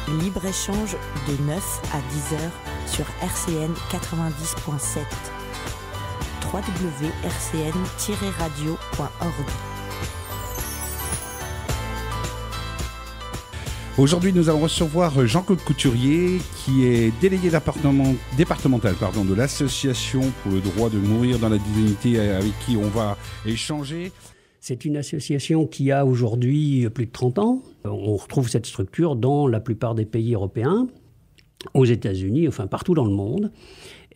Libre-échange de 9 à 10 heures sur RCN 90.7. www.rcn-radio.org. Aujourd'hui, nous allons recevoir Jean-Claude Couturier, qui est délégué départemental de l'association pour le droit de mourir dans la dignité, avec qui on va échanger. C'est une association qui a aujourd'hui plus de 30 ans. On retrouve cette structure dans la plupart des pays européens, aux États-Unis, enfin partout dans le monde.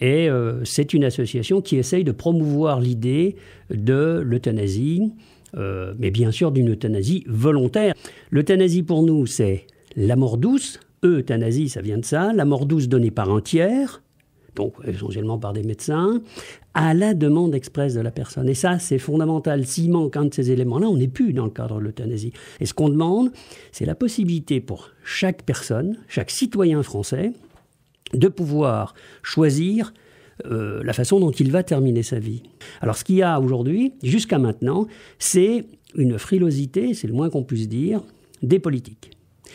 Et c'est une association qui essaye de promouvoir l'idée de l'euthanasie, mais bien sûr d'une euthanasie volontaire. L'euthanasie pour nous, c'est la mort douce. Euthanasie, ça vient de ça. La mort douce donnée par un tiers, donc essentiellement par des médecins, à la demande expresse de la personne. Et ça, c'est fondamental. S'il manque un de ces éléments-là, on n'est plus dans le cadre de l'euthanasie. Et ce qu'on demande, c'est la possibilité pour chaque personne, chaque citoyen français, de pouvoir choisir la façon dont il va terminer sa vie. Alors ce qu'il y a aujourd'hui, jusqu'à maintenant, c'est une frilosité, c'est le moins qu'on puisse dire, des politiques.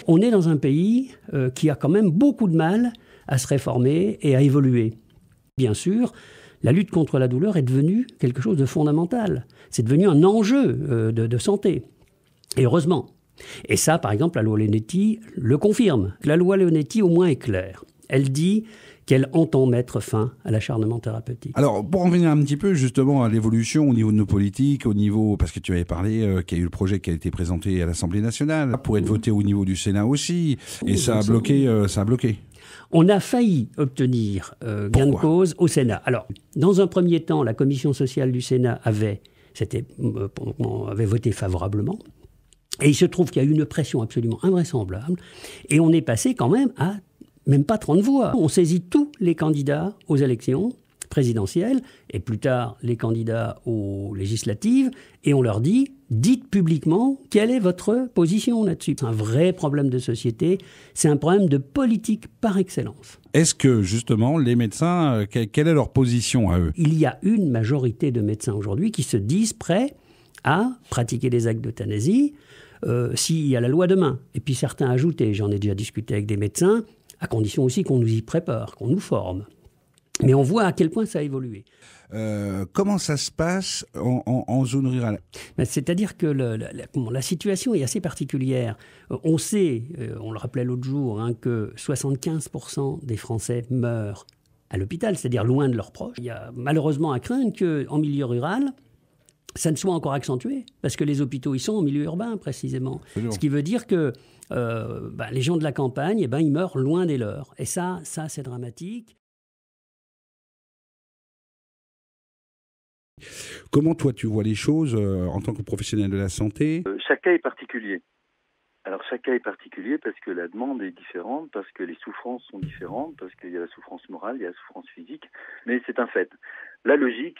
On est dans un pays qui a quand même beaucoup de mal à se réformer et à évoluer. Bien sûr, la lutte contre la douleur est devenue quelque chose de fondamental. C'est devenu un enjeu de santé. Et heureusement. Et ça, par exemple, la loi Leonetti le confirme. La loi Leonetti, au moins, est claire. Elle dit qu'elle entend mettre fin à l'acharnement thérapeutique. Alors, pour en venir un petit peu justement à l'évolution au niveau de nos politiques, au niveau, parce que tu avais parlé qu'il y a eu le projet qui a été présenté à l'Assemblée nationale, pour être voté au niveau du Sénat aussi, et ça a bloqué. On a failli obtenir gain de cause au Sénat. Alors, dans un premier temps, la commission sociale du Sénat avait voté favorablement. Et il se trouve qu'il y a eu une pression absolument invraisemblable. Et on est passé quand même à même pas 30 voix. On saisit tous les candidats aux élections présidentielles et plus tard les candidats aux législatives et on leur dit « dites publiquement quelle est votre position là-dessus ». C'est un vrai problème de société, c'est un problème de politique par excellence. Est-ce que justement les médecins, quelle est leur position à eux ? Il y a une majorité de médecins aujourd'hui qui se disent prêts à pratiquer des actes d'euthanasie s'il y a la loi demain. Et puis certains ajoutent, et j'en ai déjà discuté avec des médecins, à condition aussi qu'on nous y prépare, qu'on nous forme. Mais on voit à quel point ça a évolué. Comment ça se passe en zone rurale ? C'est-à-dire que la situation est assez particulière. On sait, on le rappelait l'autre jour, que 75% des Français meurent à l'hôpital, c'est-à-dire loin de leurs proches. Il y a malheureusement à craindre qu'en milieu rural, ça ne soit encore accentué, parce que les hôpitaux, ils sont en milieu urbain, précisément. Ce qui veut dire que les gens de la campagne, ils meurent loin des leurs. Et ça c'est dramatique. Comment, toi, tu vois les choses en tant que professionnel de la santé ? Chaque cas est particulier. Alors, chaque cas est particulier parce que la demande est différente, parce que les souffrances sont différentes, parce qu'il y a la souffrance morale, il y a la souffrance physique. Mais c'est un fait. La logique,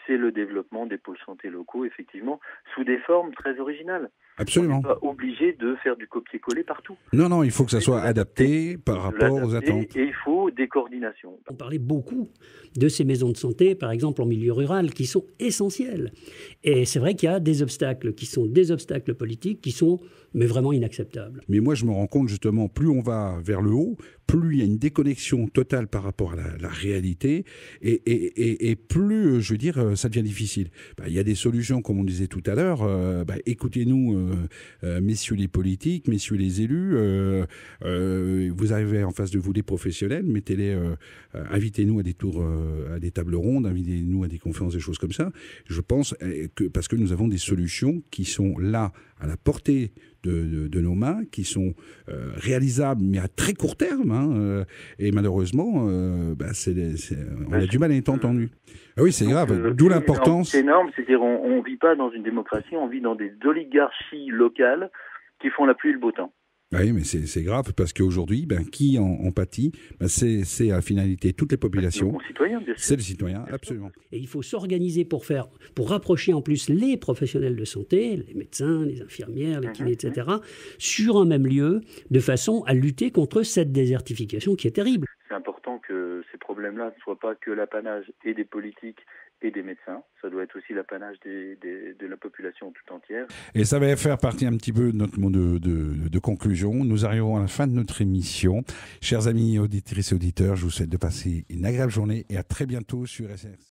c'est le développement des pôles santé locaux, effectivement, sous des formes très originales. Absolument. On n'est pas obligé de faire du copier-coller partout. Non, il faut que ça soit adapté par rapport aux attentes. Et il faut des coordinations. On parlait beaucoup de ces maisons de santé, par exemple en milieu rural, qui sont essentielles. Et c'est vrai qu'il y a des obstacles qui sont des obstacles politiques qui sont mais vraiment inacceptables. Mais moi, je me rends compte justement, plus on va vers le haut, plus il y a une déconnexion totale par rapport à la réalité et plus, je veux dire, ça devient difficile. Il y a des solutions, comme on disait tout à l'heure. Écoutez-nous, messieurs les politiques, messieurs les élus. Vous avez en face de vous des professionnels, invitez-nous à des tours, à des tables rondes, invitez-nous à des conférences, des choses comme ça. Je pense que parce que nous avons des solutions qui sont là, à la portée de nos mains, qui sont réalisables, mais à très court terme. Et malheureusement, on a du mal à être entendu. Ah oui, c'est grave. D'où l'importance. C'est énorme. C'est-à-dire, on vit pas dans une démocratie, on vit dans des oligarchies locales qui font la pluie et le beau temps. Oui, mais c'est grave parce qu'aujourd'hui, qui en pâtit, c'est à la finalité toutes les populations. C'est le citoyen, absolument. Et il faut s'organiser pour rapprocher en plus les professionnels de santé, les médecins, les infirmières, les kinés, etc., sur un même lieu, de façon à lutter contre cette désertification qui est terrible. c'est important que ces problèmes-là ne soient pas que l'apanage et des politiques et des médecins. Ça doit être aussi l'apanage de la population tout entière. Et ça va faire partie un petit peu de notre mot de conclusion. Nous arrivons à la fin de notre émission. Chers amis auditrices et auditeurs, je vous souhaite de passer une agréable journée et à très bientôt sur SRC.